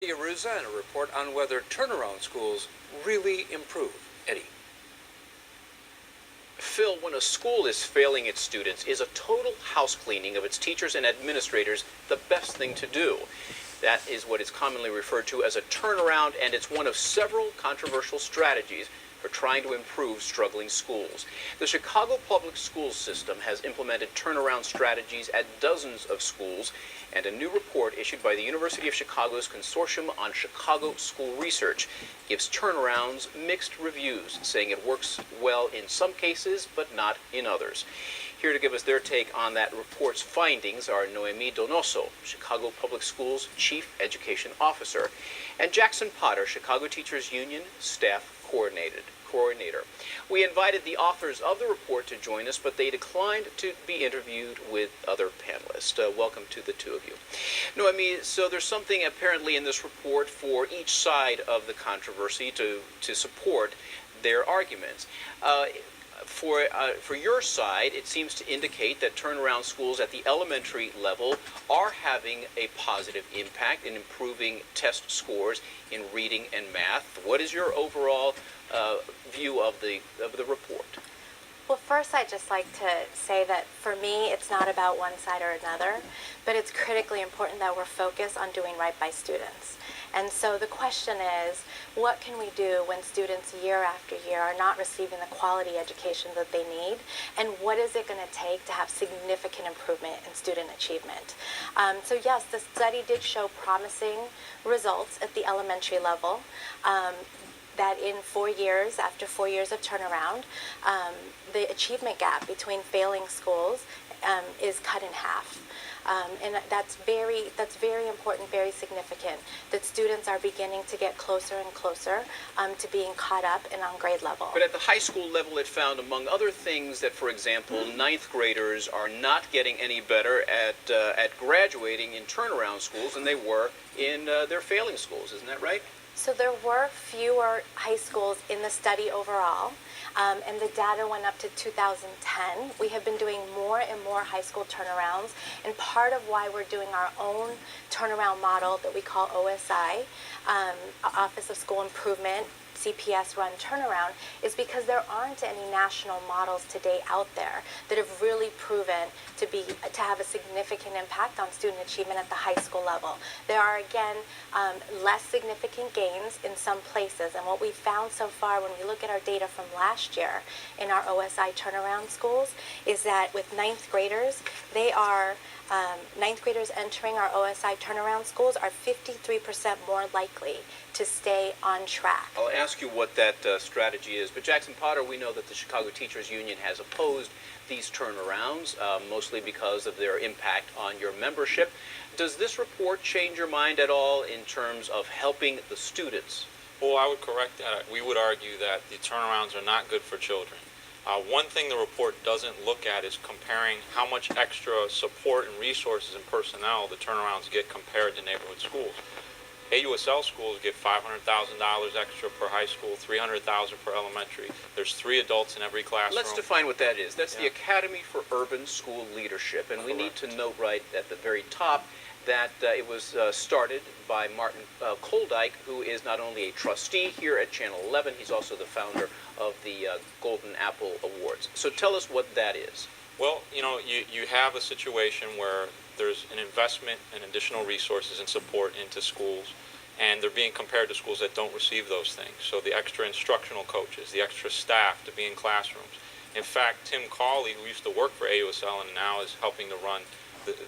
Aruza and a report on whether turnaround schools really improve. Eddie. Phil, when a school is failing its students, is a total house cleaning of its teachers and administrators the best thing to do? That is what is commonly referred to as a turnaround, and it's one of several controversial strategies for trying to improve struggling schools. The Chicago public school system has implemented turnaround strategies at dozens of schools, and a new report issued by the University of Chicago's Consortium on Chicago School Research gives turnarounds mixed reviews, saying it works well in some cases, but not in others. Here to give us their take on that report's findings are Noemi Donoso, Chicago Public Schools Chief Education Officer, and Jackson Potter, Chicago Teachers Union Staff Coordinator. We invited the authors of the report to join us, but they declined to be interviewed with other panelists. Welcome to the two of you. Noemi, so there's something apparently in this report for each side of the controversy to support their arguments. For your side, it seems to indicate that turnaround schools at the elementary level are having a positive impact in improving test scores in reading and math. What is your overall view of the report? Well, first, I'd just like to say that for me, it's not about one side or another, but it's critically important that we're focused on doing right by students. And so the question is, what can we do when students year after year are not receiving the quality education that they need? And what is it going to take to have significant improvement in student achievement? So yes, the study did show promising results at the elementary level. That in 4 years, after 4 years of turnaround, the achievement gap between failing schools is cut in half. And that's very important, very significant, that students are beginning to get closer and closer to being caught up and on grade level. But at the high school level, it found, among other things, that, for example, ninth graders are not getting any better at graduating in turnaround schools than they were in their failing schools. Isn't that right? So there were fewer high schools in the study overall, and the data went up to 2010. We have been doing more and more high school turnarounds, and part of why we're doing our own turnaround model that we call OSI, Office of School Improvement, CPS run turnaround, is because there aren't any national models today out there that have really proven to have a significant impact on student achievement at the high school level. There are, again, less significant gains in some places, and what we found so far when we look at our data from last year in our OSI turnaround schools is that with ninth graders, ninth graders entering our OSI turnaround schools are 53% more likely to stay on track. I'll ask you what that strategy is, but Jackson Potter, we know that the Chicago Teachers Union has opposed these turnarounds, mostly because of their impact on your membership. Does this report change your mind at all in terms of helping the students? Well, I would correct that. We would argue that the turnarounds are not good for children. One thing the report doesn't look at is comparing how much extra support and resources and personnel the turnarounds get compared to neighborhood schools. AUSL schools get $500,000 extra per high school, $300,000 per elementary. There's 3 adults in every classroom. Let's define what that is. That's the Academy for Urban School Leadership, and we need to note right at the very top that it was started by Martin Koldyke, who is not only a trustee here at Channel 11, he's also the founder of the Golden Apple Awards. So tell us what that is. Well, you have a situation where there's an investment in additional resources and support into schools, and they're being compared to schools that don't receive those things. So the extra instructional coaches, the extra staff to be in classrooms. In fact, Tim Cawley, who used to work for AUSL and now is helping to run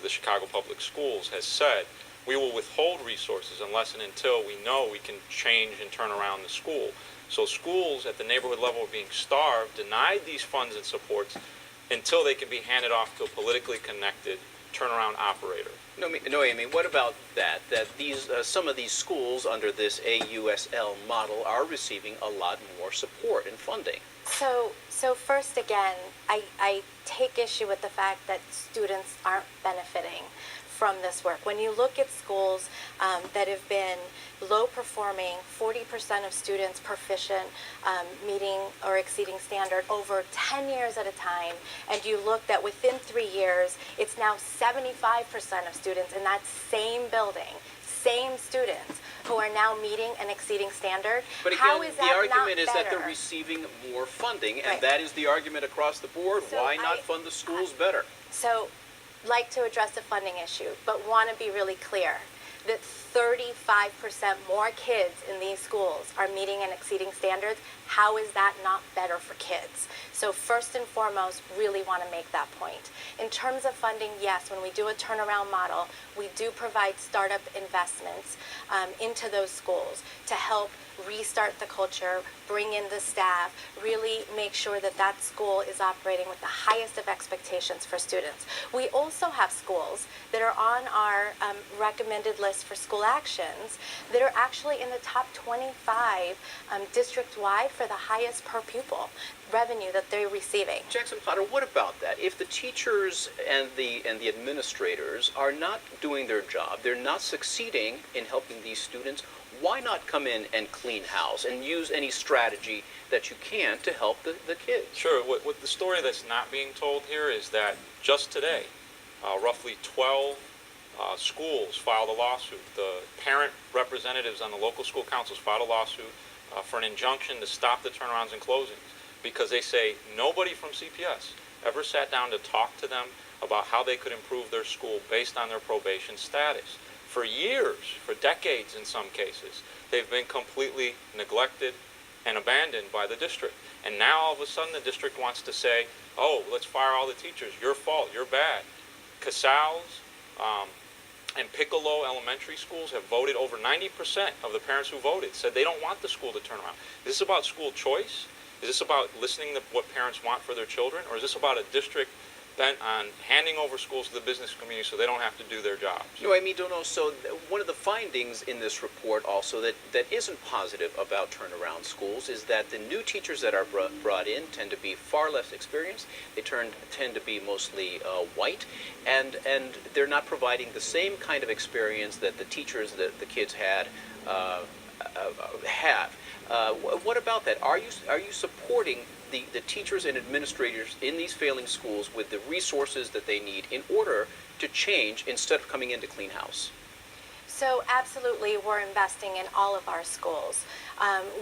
the Chicago Public Schools, has said, we will withhold resources unless and until we know we can change and turn around the school. So schools at the neighborhood level are being starved, denied these funds and supports until they can be handed off to a politically connected turnaround operator. Noemi, what about that? That some of these schools under this AUSL model are receiving a lot more support and funding. So first, again, I take issue with the fact that students aren't benefiting from this work. When you look at schools that have been low performing, 40% of students proficient, meeting or exceeding standard over 10 years at a time, and you look that within 3 years, it's now 75% of students in that same building, same students who are now meeting and exceeding standard. But again, How is the that argument not is that better? they're receiving more funding, and Right. that is the argument across the board. So Why not fund the schools better? So, like to address the funding issue, but want to be really clear that 35% more kids in these schools are meeting and exceeding standards. How is that not better for kids? So first and foremost, really want to make that point. In terms of funding, yes, when we do a turnaround model, we do provide startup investments into those schools to help restart the culture, bring in the staff, really make sure that that school is operating with the highest of expectations for students. We also have schools that are on our recommended list for school actions that are actually in the top 25 district-wide for the highest per pupil revenue that they're receiving. Jackson Potter, what about that? If the teachers and the administrators are not doing their job, they're not succeeding in helping these students, why not come in and clean house and use any strategy that you can to help the kids? Sure. What the story that's not being told here is that just today, roughly 12 schools filed a lawsuit. The parent representatives on the local school councils filed a lawsuit for an injunction to stop the turnarounds and closings because they say nobody from CPS ever sat down to talk to them about how they could improve their school based on their probation status. For years, for decades in some cases, they've been completely neglected and abandoned by the district. And now all of a sudden the district wants to say, oh, let's fire all the teachers. Your fault. You're bad. Casals and Piccolo elementary schools have voted. Over 90% of the parents who voted said they don't want the school to turn around. Is this about school choice? Is this about listening to what parents want for their children? Or is this about a district bent on handing over schools to the business community so they don't have to do their jobs? No, I mean, don't know. So one of the findings in this report also that isn't positive about turnaround schools is that the new teachers that are brought in tend to be far less experienced. They tend to be mostly white, and they're not providing the same kind of experience that the teachers that the kids had have. What about that? Are you supporting the teachers and administrators in these failing schools with the resources that they need in order to change instead of coming in to clean house? So absolutely, we're investing in all of our schools.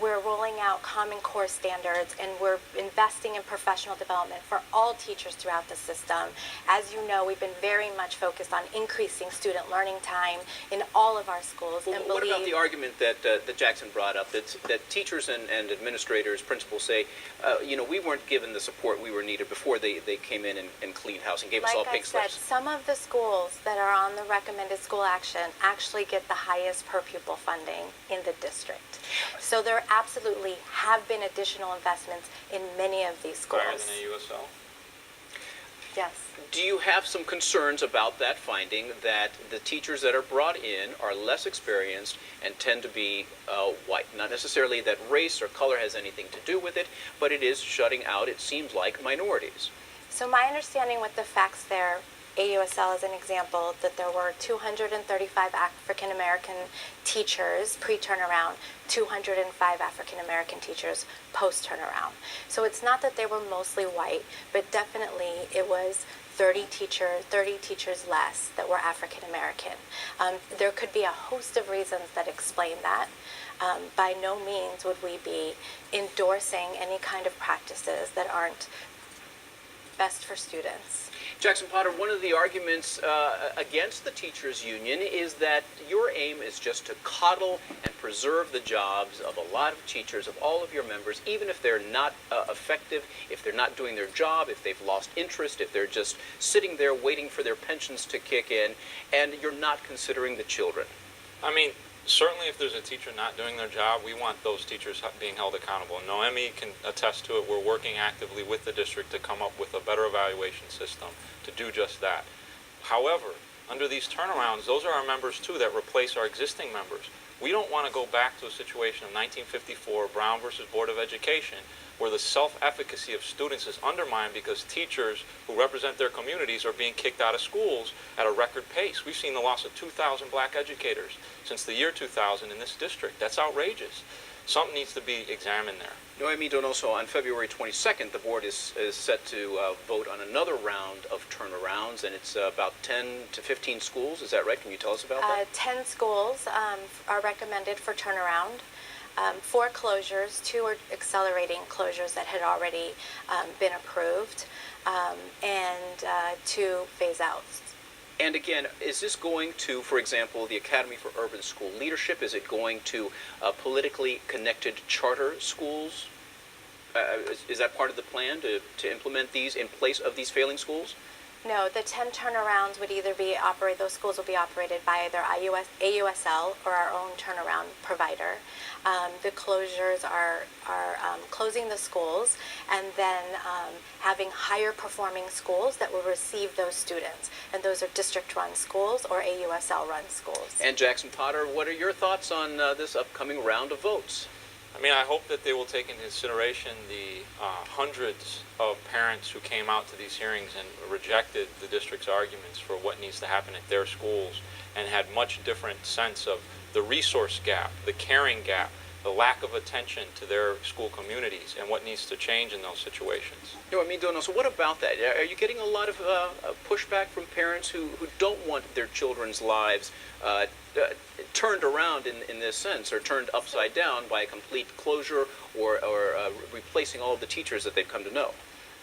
We're rolling out Common Core standards, and we're investing in professional development for all teachers throughout the system. As you know, we've been very much focused on increasing student learning time in all of our schools. Well, and what about the argument that Jackson brought up, that teachers and administrators, principals say, we weren't given the support we were needed before they came in and cleaned house and gave us all Like I pink said, slips? some of the schools that are on the recommended school action actually get the highest per pupil funding in the district. So there absolutely have been additional investments in many of these schools. Higher than a USL? Yes. Do you have some concerns about that finding, that the teachers that are brought in are less experienced and tend to be white? Not necessarily that race or color has anything to do with it, but it is shutting out, it seems like, minorities. So my understanding with the facts there, AUSL as an example, that there were 235 African American teachers pre-turnaround, 205 African American teachers post-turnaround. So it's not that they were mostly white, but definitely it was 30 teachers less that were African American. There could be a host of reasons that explain that. By no means would we be endorsing any kind of practices that aren't best for students. Jackson Potter, one of the arguments against the teachers union is that your aim is just to coddle and preserve the jobs of a lot of teachers, of all of your members, even if they're not effective, if they're not doing their job, if they've lost interest, if they're just sitting there waiting for their pensions to kick in, and you're not considering the children. I mean, certainly if there's a teacher not doing their job, we want those teachers being held accountable. And Noemi can attest to it. We're working actively with the district to come up with a better evaluation system to do just that. However, under these turnarounds, those are our members too that replace our existing members. We don't want to go back to a situation of 1954, Brown versus Board of Education, where the self-efficacy of students is undermined because teachers who represent their communities are being kicked out of schools at a record pace. We've seen the loss of 2,000 black educators since the year 2000 in this district. That's outrageous. something needs to be examined there. Noemi Donoso, on February 22nd, the board is set to vote on another round of turnarounds, and it's about 10 to 15 schools. Is that right? Can you tell us about that? 10 schools are recommended for turnaround. 4 closures, 2 are accelerating closures that had already been approved, and 2 phase outs. And again, is this going to, for example, the Academy for Urban School Leadership, is it going to politically connected charter schools? Is that part of the plan to implement these in place of these failing schools? No, the 10 turnarounds would either be those schools will be operated by either AUSL or our own turnaround provider. The closures are closing the schools and then having higher performing schools that will receive those students. And those are district-run schools or AUSL-run schools. And Jackson Potter, what are your thoughts on this upcoming round of votes? I mean, I hope that they will take into consideration the hundreds of parents who came out to these hearings and rejected the district's arguments for what needs to happen at their schools and had much different sense of the resource gap, the caring gap, the lack of attention to their school communities and what needs to change in those situations. No, I mean, so what about that? Are you getting a lot of pushback from parents who don't want their children's lives turned around in this sense, or turned upside down by a complete closure or replacing all of the teachers that they've come to know?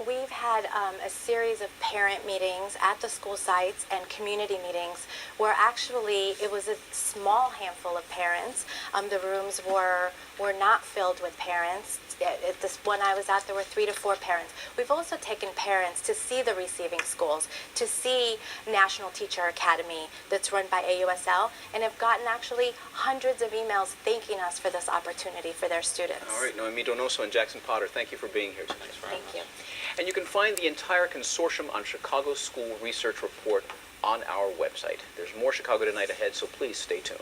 We've had a series of parent meetings at the school sites and community meetings where actually it was a small handful of parents. The rooms were not filled with parents. At this one I was at, there were 3 to 4 parents. We've also taken parents to see the receiving schools, to see National Teacher Academy that's run by AUSL, and have gotten actually hundreds of emails thanking us for this opportunity for their students. All right, Noemi Donoso and Jackson Potter, thank you for being here tonight. Thank you. And you can find the entire consortium on Chicago School Research Report on our website. There's more Chicago Tonight ahead, so please stay tuned.